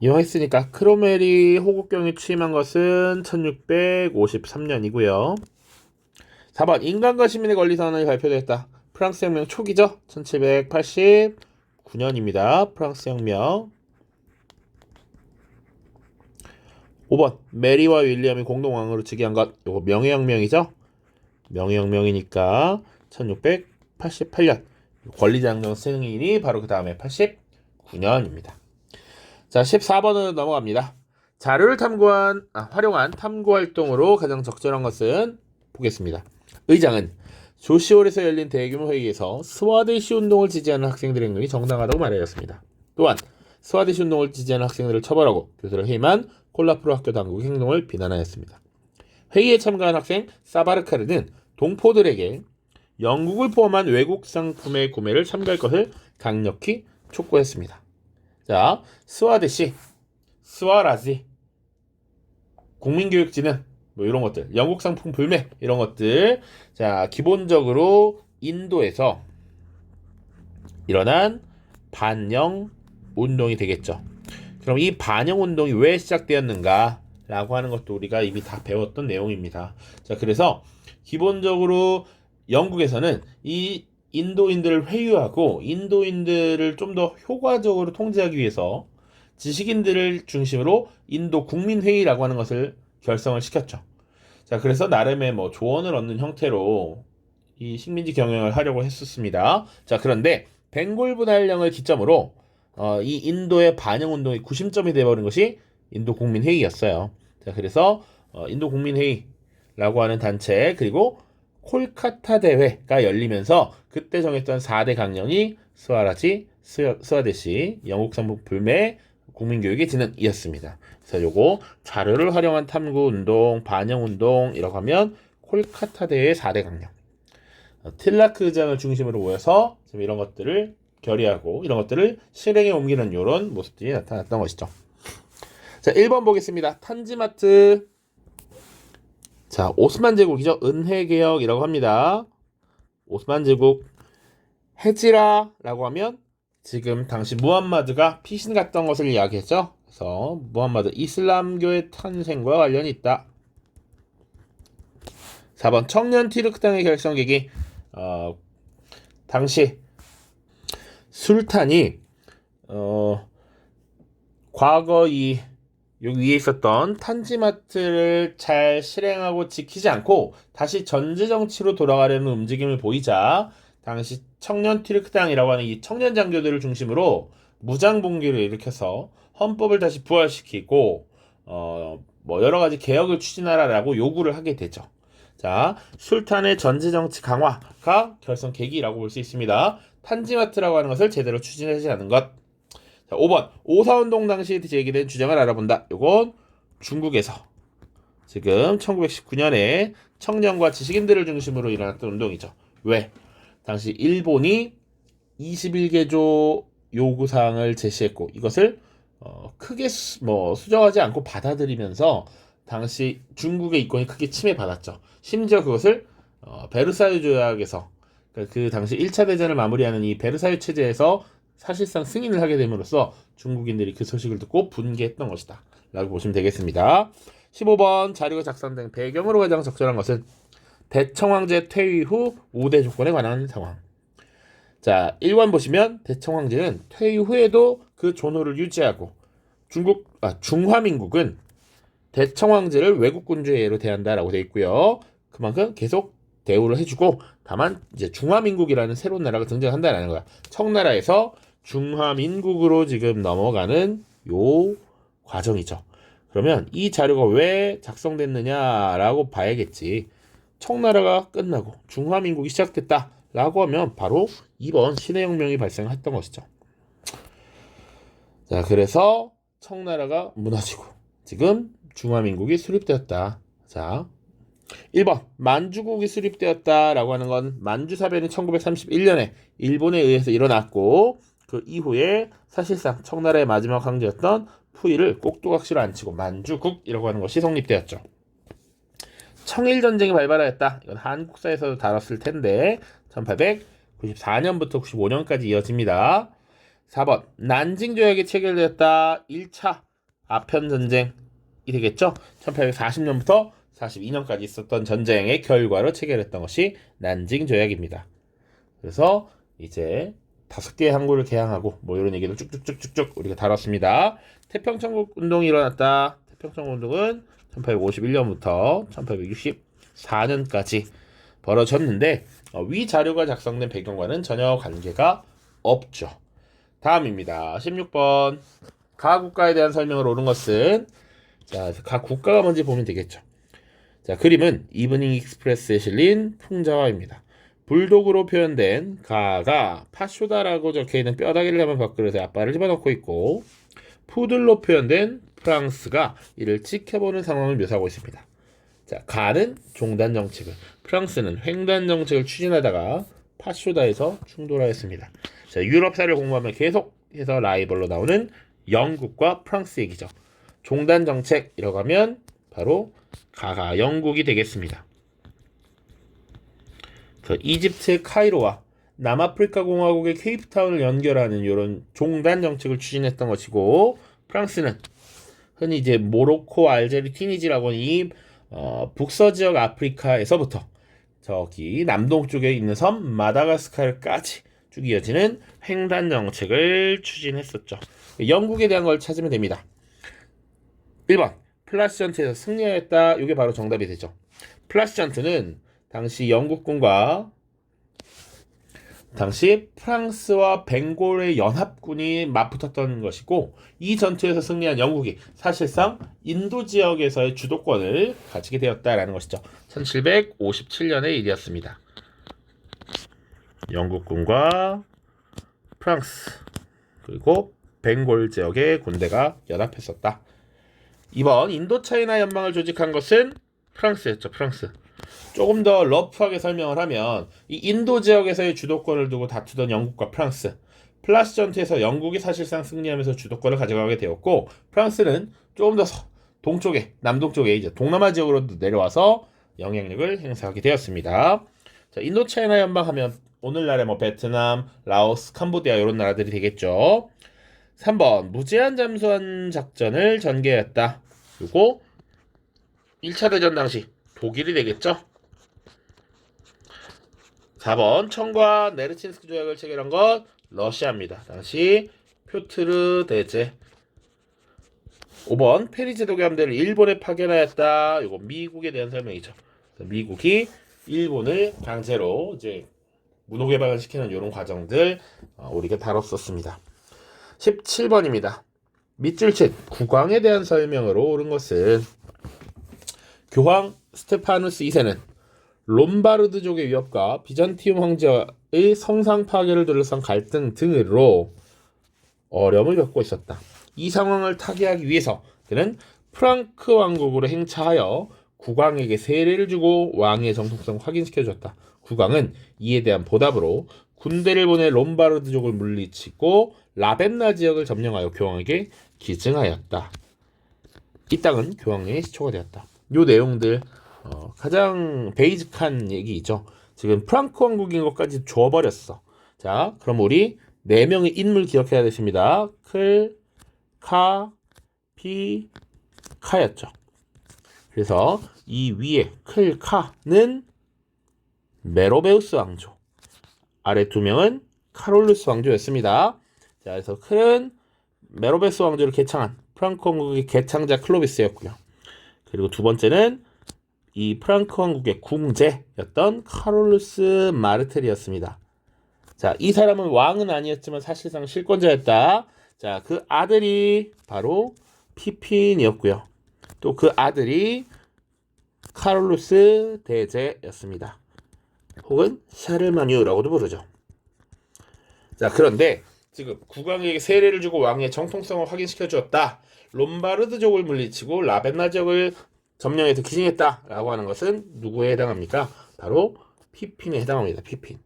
이용했으니까 크로멜이 호국경에 취임한 것은 1653년이고요. 4번 인간과 시민의 권리선언이 발표됐다. 프랑스 혁명 초기죠. 1789년입니다. 프랑스 혁명. 5번 메리와 윌리엄이 공동왕으로 즉위한 것. 이거 명예혁명이죠. 명예혁명이니까 1688년. 권리장정 승인이 바로 그 다음에 89년입니다. 자, 14번으로 넘어갑니다. 자료를 활용한 탐구활동으로 가장 적절한 것은 보겠습니다. 의장은 조시올에서 열린 대규모 회의에서 스와데시 운동을 지지하는 학생들의 행동이 정당하다고 말하였습니다. 또한 스와데시 운동을 지지하는 학생들을 처벌하고 교수를 해임한 콜라프로 학교 당국의 행동을 비난하였습니다. 회의에 참가한 학생 사바르카르는 동포들에게 영국을 포함한 외국 상품의 구매를 삼가할 것을 강력히 촉구했습니다. 자, 스와라지, 국민교육진흥, 이런 것들, 영국 상품 불매, 이런 것들. 자, 기본적으로 인도에서 일어난 반영 운동이 되겠죠. 그럼 이 반영 운동이 왜 시작되었는가 라고 하는 것도 우리가 이미 다 배웠던 내용입니다. 자, 그래서 기본적으로 영국에서는 이 인도인들을 회유하고 인도인들을 좀 더 효과적으로 통제하기 위해서 지식인들을 중심으로 인도 국민회의라고 하는 것을 결성을 시켰죠. 자, 그래서 나름의 뭐 조언을 얻는 형태로 이 식민지 경영을 하려고 했었습니다. 자, 그런데 벵골 분할령을 기점으로 이 인도의 반영 운동의 구심점이 되어버린 것이 인도 국민회의였어요. 자, 그래서 인도 국민회의라고 하는 단체 그리고 콜카타 대회가 열리면서 그때 정했던 4대 강령이 스와데시, 영국 상북 불매, 국민교육의 진언이었습니다. 그래서 요거 자료를 활용한 탐구 운동, 반영 운동이라고 하면 콜카타 대회의 4대 강령. 틸라크 의장을 중심으로 모여서 지금 이런 것들을 결의하고 이런 것들을 실행에 옮기는 이런 모습들이 나타났던 것이죠. 자, 1번 보겠습니다. 탄지마트. 자, 오스만 제국이죠. 은혜개혁이라고 합니다. 오스만 제국. 헤지라라고 하면 지금 당시 무함마드가 피신 갔던 것을 이야기했죠. 그래서 무함마드 이슬람교의 탄생과 관련이 있다. 4번 청년 티르크당의 결성 계기. 당시 술탄이 과거 여기 위에 있었던 탄지마트를 잘 실행하고 지키지 않고 다시 전제정치로 돌아가려는 움직임을 보이자 당시 청년 티르크당이라고 하는 이 청년 장교들을 중심으로 무장봉기를 일으켜서 헌법을 다시 부활시키고 뭐 여러 가지 개혁을 추진하라라고 요구를 하게 되죠. 자, 술탄의 전제정치 강화가 결성 계기라고 볼 수 있습니다. 탄지마트라고 하는 것을 제대로 추진하지 않은 것. 자, 5번 오사운동 당시 제기된 주장을 알아본다. 요건 중국에서 지금 1919년에 청년과 지식인들을 중심으로 일어났던 운동이죠. 왜? 당시 일본이 21개조 요구사항을 제시했고 이것을 크게 수정하지 않고 받아들이면서 당시 중국의 이권이 크게 침해받았죠. 심지어 그것을 베르사유 조약에서 그 당시 1차 대전을 마무리하는 이 베르사유 체제에서 사실상 승인을 하게 됨으로써 중국인들이 그 소식을 듣고 분개했던 것이다 라고 보시면 되겠습니다. 15번 자료가 작성된 배경으로 가장 적절한 것은 대청황제 퇴위 후 5대 조건에 관한 상황. 자, 1번 보시면 대청황제는 퇴위 후에도 그 존호를 유지하고 중화민국은 대청황제를 외국군주의 예로 대한다라고 되어 있고요. 그만큼 계속 대우를 해주고 다만 이제 중화민국이라는 새로운 나라가 등장한다는 거야. 청나라에서 중화민국으로 지금 넘어가는 요 과정이죠. 그러면 이 자료가 왜 작성됐느냐라고 봐야겠지. 청나라가 끝나고 중화민국이 시작됐다라고 하면 바로 2번 신해혁명이 발생했던 것이죠. 자, 그래서 청나라가 무너지고 지금 중화민국이 수립되었다. 자, 1번 만주국이 수립되었다라고 하는 건 만주사변이 1931년에 일본에 의해서 일어났고 그 이후에 사실상 청나라의 마지막 황제였던 푸이를 꼭두각시로 앉히고 만주국이라고 하는 것이 성립되었죠. 청일전쟁이 발발하였다. 이건 한국사에서도 다뤘을 텐데 1894년부터 95년까지 이어집니다. 4번 난징조약이 체결되었다. 1차 아편전쟁이 되겠죠. 1840년부터 42년까지 있었던 전쟁의 결과로 체결했던 것이 난징조약입니다. 그래서 이제 5개의 항구를 개항하고 뭐 이런 얘기도 쭉쭉쭉쭉쭉 우리가 다뤘습니다. 태평천국 운동이 일어났다. 태평천국 운동은 1851년부터 1864년까지 벌어졌는데 위 자료가 작성된 배경과는 전혀 관계가 없죠. 다음입니다. 16번 각 국가에 대한 설명을 옳은 것은 자, 각 국가가 뭔지 보면 되겠죠. 자, 그림은 이브닝 익스프레스에 실린 풍자화입니다. 불독으로 표현된 가가 파쇼다라고 적혀있는 뼈다귀를 담은 밥그릇에 앞발을 집어넣고 있고 푸들로 표현된 프랑스가 이를 지켜보는 상황을 묘사하고 있습니다. 자, 가는 종단 정책을 프랑스는 횡단 정책을 추진하다가 파쇼다에서 충돌하였습니다. 자, 유럽사를 공부하면 계속해서 라이벌로 나오는 영국과 프랑스 얘기죠. 종단 정책이라고 하면 바로 가가 영국이 되겠습니다. 이집트 카이로와 남아프리카 공화국의 케이프타운을 연결하는 이런 종단 정책을 추진했던 것이고, 프랑스는 흔히 이제 모로코, 알제리, 튀니지라고 하는 이 북서지역 아프리카에서부터 저기 남동쪽에 있는 섬 마다가스카르까지 쭉 이어지는 횡단 정책을 추진했었죠. 영국에 대한 걸 찾으면 됩니다. 1번 플라시전투에서 승리하였다. 이게 바로 정답이 되죠. 플라시전투는 당시 프랑스와 벵골의 연합군이 맞붙었던 것이고, 이 전투에서 승리한 영국이 사실상 인도 지역에서의 주도권을 가지게 되었다라는 것이죠. 1757년의 일이었습니다. 영국군과 프랑스 그리고 벵골 지역의 군대가 연합했었다. 2번 인도차이나 연방을 조직한 것은 프랑스였죠. 프랑스. 조금 더 러프하게 설명을 하면 이 인도 지역에서의 주도권을 두고 다투던 영국과 프랑스, 플라시 전투에서 영국이 사실상 승리하면서 주도권을 가져가게 되었고, 프랑스는 조금 더 동쪽에, 남동쪽에 이제 동남아 지역으로 내려와서 영향력을 행사하게 되었습니다. 자, 인도차이나 연방하면 오늘날의 뭐 베트남, 라오스, 캄보디아 이런 나라들이 되겠죠. 3번 무제한 잠수함 작전을 전개했다. 그리고 1차 대전 당시 독일이 되겠죠. 4번 청과 네르친스크 조약을 체결한 것 러시아입니다. 당시 표트르 대제. 5번 페리 제독의 함대를 일본에 파견하였다. 이거 미국에 대한 설명이죠. 미국이 일본을 강제로 이제 문호 개방을 시키는 이런 과정들 우리가 다뤘었습니다. 17번입니다. 밑줄 칠 국왕에 대한 설명으로 옳은 것은 교황 스테파누스 2세는 롬바르드족의 위협과 비잔티움 황제의 성상 파괴를 둘러싼 갈등 등으로 어려움을 겪고 있었다. 이 상황을 타개하기 위해서 그는 프랑크 왕국으로 행차하여 국왕에게 세례를 주고 왕의 정통성을 확인시켜줬다. 국왕은 이에 대한 보답으로 군대를 보내 롬바르드족을 물리치고 라벤나 지역을 점령하여 교황에게 기증하였다. 이 땅은 교황의 시초가 되었다. 요 내용들 가장 베이직한 얘기죠. 지금 프랑크 왕국인 것까지 줘버렸어. 자, 그럼 우리 4명의 인물 기억해야 되십니다. 클, 카, 피, 카였죠. 그래서 이 위에 클, 카는 메로베우스 왕조, 아래 2명은 카롤루스 왕조였습니다. 자, 그래서 클은 메로베우스 왕조를 개창한 프랑크 왕국의 개창자 클로비스였고요. 그리고 두 번째는 이 프랑크 왕국의 궁제였던 카롤루스 마르텔이었습니다. 자, 이 사람은 왕은 아니었지만 사실상 실권자였다. 자, 그 아들이 바로 피핀이었고요. 또 그 아들이 카롤루스 대제였습니다. 혹은 샤르마뉴라고도 부르죠. 자, 그런데 지금 국왕에게 세례를 주고 왕의 정통성을 확인시켜 주었다. 롬바르드족을 물리치고 라벤나 지역을 점령해서 기증했다라고 하는 것은 누구에 해당합니까? 바로 피핀에 해당합니다. 피핀.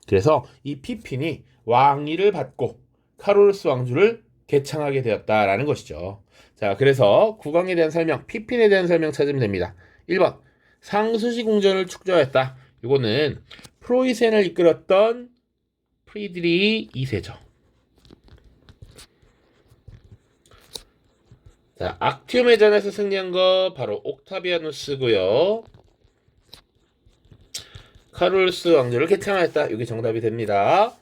그래서 이 피핀이 왕위를 받고 카롤루스 왕조를 개창하게 되었다라는 것이죠. 자, 그래서 국왕에 대한 설명, 피핀에 대한 설명 찾으면 됩니다. 1번 상수시 궁전을 축조하였다. 이거는 프로이센을 이끌었던 프리드리히 2세죠. 자, 악티움의 전에서 승리한 거 바로 옥타비아누스고요. 카롤루스 왕조를 개창하였다. 이게 정답이 됩니다.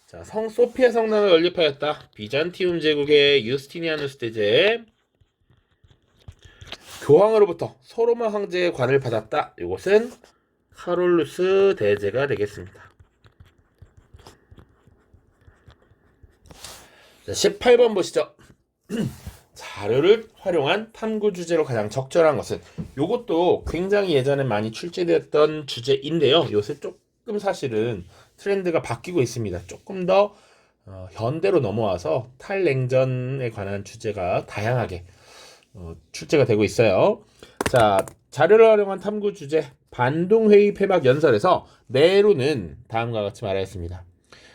자, 성 소피아 성당을 건립하였다. 비잔티움 제국의 유스티니아누스 대제. 교황으로부터 소로마 황제의 관을 받았다. 이것은 카롤루스 대제가 되겠습니다. 자, 18번 보시죠. 자료를 활용한 탐구 주제로 가장 적절한 것은, 이것도 굉장히 예전에 많이 출제되었던 주제인데요. 요새 조금 사실은 트렌드가 바뀌고 있습니다. 조금 더 현대로 넘어와서 탈냉전에 관한 주제가 다양하게 출제가 되고 있어요. 자, 자료를 활용한 탐구 주제 반동회의 폐막 연설에서 네루는 다음과 같이 말하였습니다.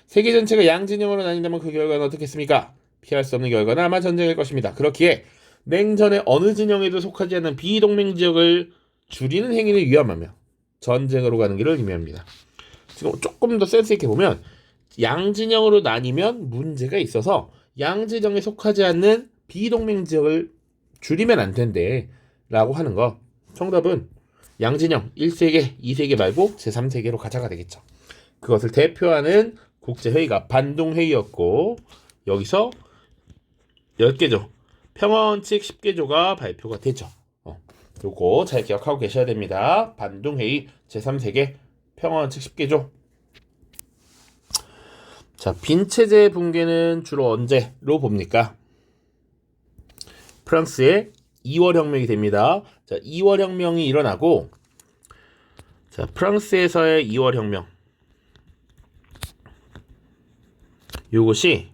세계 전체가 양진영으로 나뉜다면 그 결과는 어떻겠습니까? 피할 수 없는 결과는 아마 전쟁일 것입니다. 그렇기에 냉전의 어느 진영에도 속하지 않는 비동맹 지역을 줄이는 행위를 위험하며 전쟁으로 가는 길을 의미합니다. 지금 조금 더 센스 있게 보면 양진영으로 나뉘면 문제가 있어서 양진영에 속하지 않는 비동맹 지역을 줄이면 안 된대 라고 하는 거. 정답은 양진영 1세계, 2세계 말고 제3세계로 가자가 되겠죠. 그것을 대표하는 국제회의가 반동회의였고 여기서 10개조, 평화원칙 10개조가 발표가 되죠. 요거 잘 기억하고 계셔야 됩니다. 반동회의 제3세계 평화원칙 10개조. 자, 빈체제 붕괴는 주로 언제로 봅니까? 프랑스의 2월 혁명이 됩니다. 자, 2월 혁명이 일어나고 자, 프랑스에서의 2월 혁명. 이것이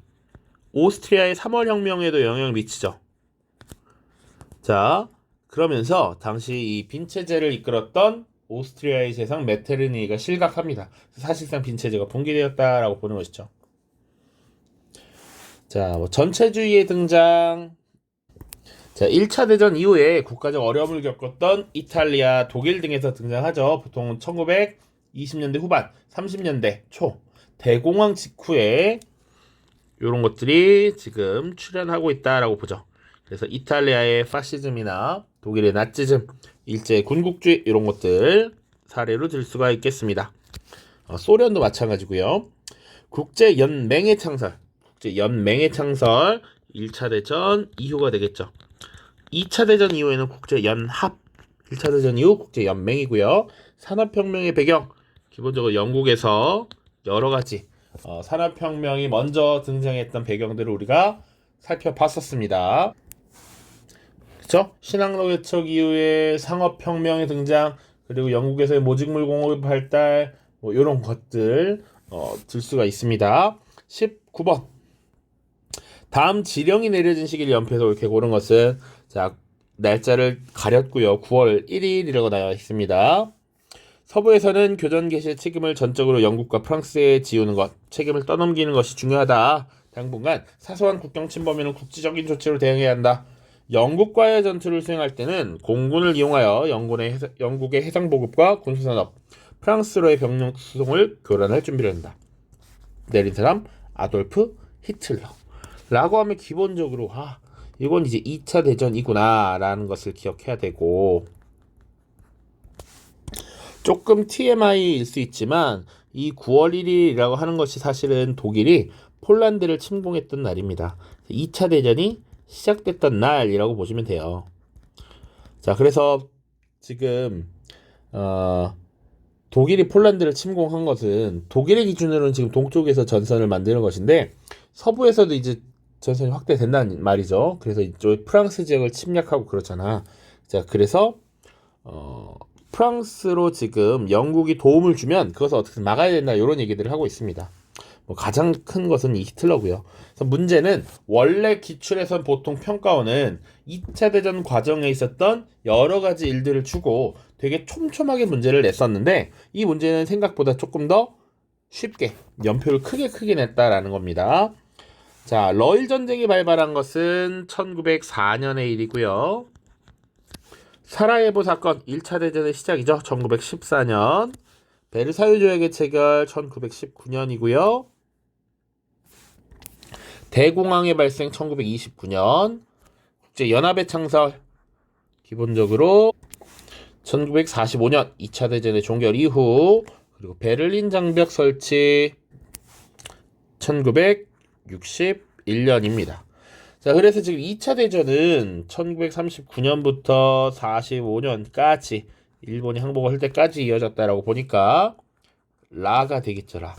오스트리아의 3월 혁명에도 영향을 미치죠. 자, 그러면서 당시 이 빈체제를 이끌었던 오스트리아의 재상 메테르니히가 실각합니다. 사실상 빈체제가 붕괴되었다라고 보는 것이죠. 자, 전체주의의 등장. 자, 1차 대전 이후에 국가적 어려움을 겪었던 이탈리아, 독일 등에서 등장하죠. 보통 1920년대 후반, 30년대 초 대공황 직후에 이런 것들이 지금 출현하고 있다라고 보죠. 그래서 이탈리아의 파시즘이나 독일의 나치즘, 일제 군국주의 이런 것들 사례로 들 수가 있겠습니다. 소련도 마찬가지고요. 국제연맹의 창설, 1차 대전 이후가 되겠죠. 2차 대전 이후에는 국제연합, 1차 대전 이후 국제연맹이고요. 산업혁명의 배경, 기본적으로 영국에서 여러 가지 산업혁명이 먼저 등장했던 배경들을 우리가 살펴봤었습니다. 그렇죠? 신항로 개척 이후에 상업혁명의 등장, 그리고 영국에서의 모직물 공업의 발달, 뭐 이런 것들 들 수가 있습니다. 19번. 다음 지령이 내려진 시기를 연표해서 이렇게 고른 것은 자, 날짜를 가렸고요. 9월 1일이라고 나와 있습니다. 서부에서는 교전 개시의 책임을 전적으로 영국과 프랑스에 지우는 것, 책임을 떠넘기는 것이 중요하다. 당분간 사소한 국경 침범에는 국지적인 조치로 대응해야 한다. 영국과의 전투를 수행할 때는 공군을 이용하여 영국의 해상보급과 군수산업, 프랑스로의 병력 수송을 교란할 준비를 한다. 내린 사람 아돌프 히틀러. 라고 하면 기본적으로 이건 이제 2차 대전이구나 라는 것을 기억해야 되고, 조금 TMI일 수 있지만 이 9월 1일이라고 하는 것이 사실은 독일이 폴란드를 침공했던 날입니다. 2차 대전이 시작됐던 날이라고 보시면 돼요. 자, 그래서 지금 독일이 폴란드를 침공한 것은 독일의 기준으로는 지금 동쪽에서 전선을 만드는 것인데 서부에서도 이제 전선이 확대된다는 말이죠. 그래서 이쪽 프랑스 지역을 침략하고 그렇잖아. 자, 그래서 프랑스로 지금 영국이 도움을 주면 그것을 어떻게 막아야 된다 이런 얘기들을 하고 있습니다. 가장 큰 것은 이 히틀러고요. 그래서 문제는 원래 기출에선 보통 평가원은 2차 대전 과정에 있었던 여러 가지 일들을 주고 되게 촘촘하게 문제를 냈었는데 이 문제는 생각보다 조금 더 쉽게 연표를 크게 냈다라는 겁니다. 자, 러일 전쟁이 발발한 것은 1904년의 일이고요. 사라예보 사건 1차 대전의 시작이죠. 1914년. 베르사유 조약의 체결 1919년이고요. 대공황의 발생 1929년. 국제연합의 창설 기본적으로 1945년 2차 대전의 종결 이후, 그리고 베를린 장벽 설치 1961년입니다. 자, 그래서 지금 2차 대전은 1939년부터 45년까지 일본이 항복을 할 때까지 이어졌다라고 보니까 라가 되겠죠. 라.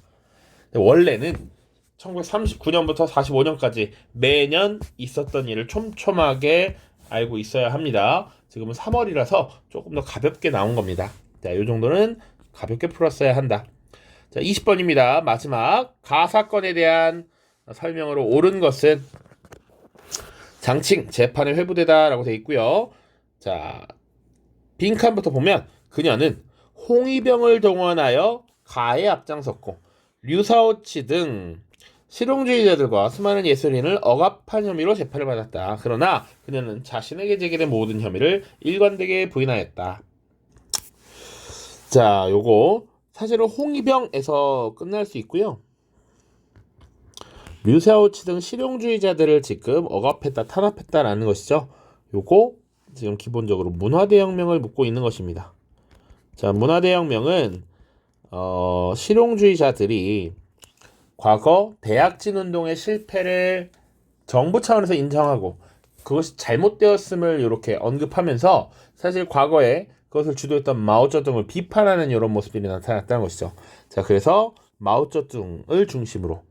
원래는 1939년부터 45년까지 매년 있었던 일을 촘촘하게 알고 있어야 합니다. 지금은 3월이라서 조금 더 가볍게 나온 겁니다. 자, 이 정도는 가볍게 풀었어야 한다. 자, 20번입니다. 마지막 가사건에 대한 설명으로 옳은 것은 장칭 재판에 회부되다라고 되어 있고요. 자, 빈칸부터 보면 그녀는 홍위병을 동원하여 가해에 앞장섰고 류사오치 등 실용주의자들과 수많은 예술인을 억압한 혐의로 재판을 받았다. 그러나 그녀는 자신에게 제기된 모든 혐의를 일관되게 부인하였다. 자, 요거 사실은 홍위병에서 끝날 수 있고요. 류세아우치 등 실용주의자들을 지금 억압했다, 탄압했다라는 것이죠. 요거 지금 기본적으로 문화대혁명을 묻고 있는 것입니다. 자, 문화대혁명은 실용주의자들이 과거 대약진 운동의 실패를 정부 차원에서 인정하고 그것이 잘못되었음을 이렇게 언급하면서 사실 과거에 그것을 주도했던 마오쩌둥을 비판하는 이런 모습들이 나타났다는 것이죠. 자, 그래서 마오쩌둥을 중심으로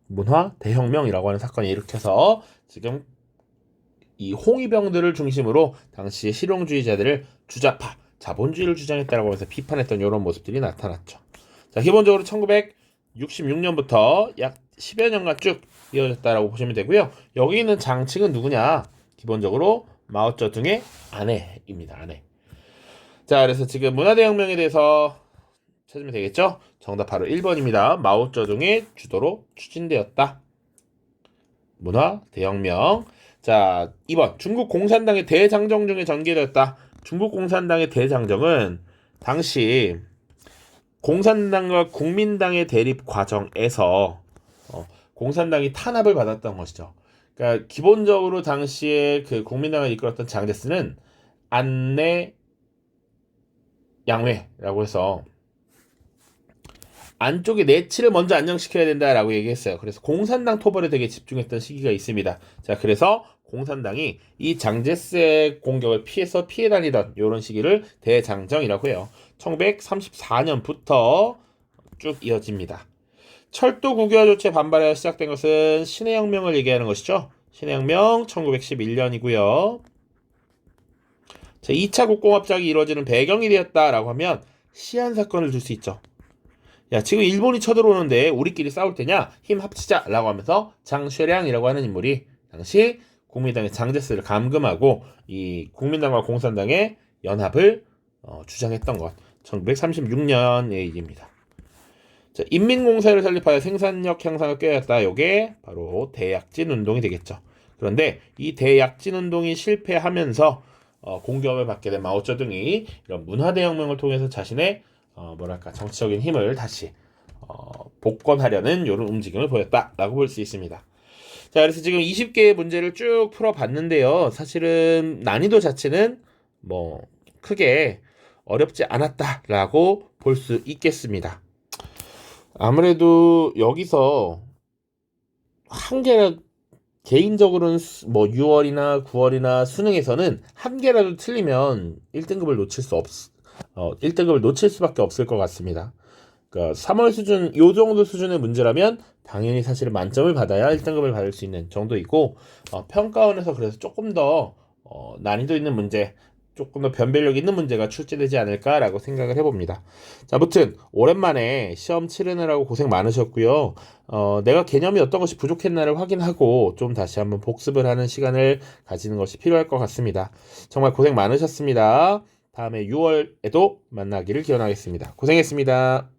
문화 대혁명이라고 하는 사건이 일으켜서 지금 이 홍위병들을 중심으로 당시의 실용주의자들을 주자파, 자본주의를 주장했다라고 하면서 비판했던 이런 모습들이 나타났죠. 자, 기본적으로 1966년부터 약 10여 년간 쭉 이어졌다라고 보시면 되고요. 여기 있는 장칭은 누구냐? 기본적으로 마오쩌둥의 아내입니다. 아내. 자, 그래서 지금 문화대혁명에 대해서 찾으면 되겠죠? 정답 바로 1번입니다. 마오쩌둥의 주도로 추진되었다. 문화대혁명. 자, 2번. 중국 공산당의 대장정 중에 전개되었다. 중국 공산당의 대장정은 당시 공산당과 국민당의 대립 과정에서 공산당이 탄압을 받았던 것이죠. 그러니까 기본적으로 당시에 그 국민당을 이끌었던 장제스는 안내 양회라고 해서 안쪽에 내치를 먼저 안정시켜야 된다라고 얘기했어요. 그래서 공산당 토벌에 되게 집중했던 시기가 있습니다. 자, 그래서 공산당이 이 장제스의 공격을 피해 다니던 이런 시기를 대장정이라고 해요. 1934년부터 쭉 이어집니다. 철도 국유화 조치에 반발하여 시작된 것은 신해혁명을 얘기하는 것이죠. 신해혁명 1911년이고요. 자, 2차 국공합작이 이루어지는 배경이 되었다라고 하면 시안 사건을 들 수 있죠. 야, 지금 일본이 쳐들어오는데 우리끼리 싸울 때냐? 힘 합치자라고 하면서 장쉐량이라고 하는 인물이 당시 국민당의 장제스를 감금하고 이 국민당과 공산당의 연합을 주장했던 것. 1936년의 일입니다. 자, 인민공사를 설립하여 생산력 향상을 꾀했다. 이게 바로 대약진 운동이 되겠죠. 그런데 이 대약진 운동이 실패하면서 공격을 받게 된 마오쩌둥이 이런 문화대혁명을 통해서 자신의 정치적인 힘을 다시 복권하려는 이런 움직임을 보였다라고 볼 수 있습니다. 자, 그래서 지금 20개의 문제를 쭉 풀어봤는데요. 사실은 난이도 자체는 뭐 크게 어렵지 않았다라고 볼 수 있겠습니다. 아무래도 여기서 한 개라 개인적으로는 뭐 6월이나 9월이나 수능에서는 한 개라도 틀리면 1등급을 놓칠 수밖에 없을 것 같습니다. 그러니까 3월 수준, 요 정도 수준의 문제라면 당연히 사실은 만점을 받아야 1등급을 받을 수 있는 정도이고, 평가원에서 그래서 조금 더 난이도 있는 문제, 조금 더 변별력 있는 문제가 출제되지 않을까라고 생각을 해봅니다. 자, 아무튼 오랜만에 시험 치르느라고 고생 많으셨고요. 내가 개념이 어떤 것이 부족했나를 확인하고 좀 다시 한번 복습을 하는 시간을 가지는 것이 필요할 것 같습니다. 정말 고생 많으셨습니다. 다음에 6월에도 만나기를 기원하겠습니다. 고생했습니다.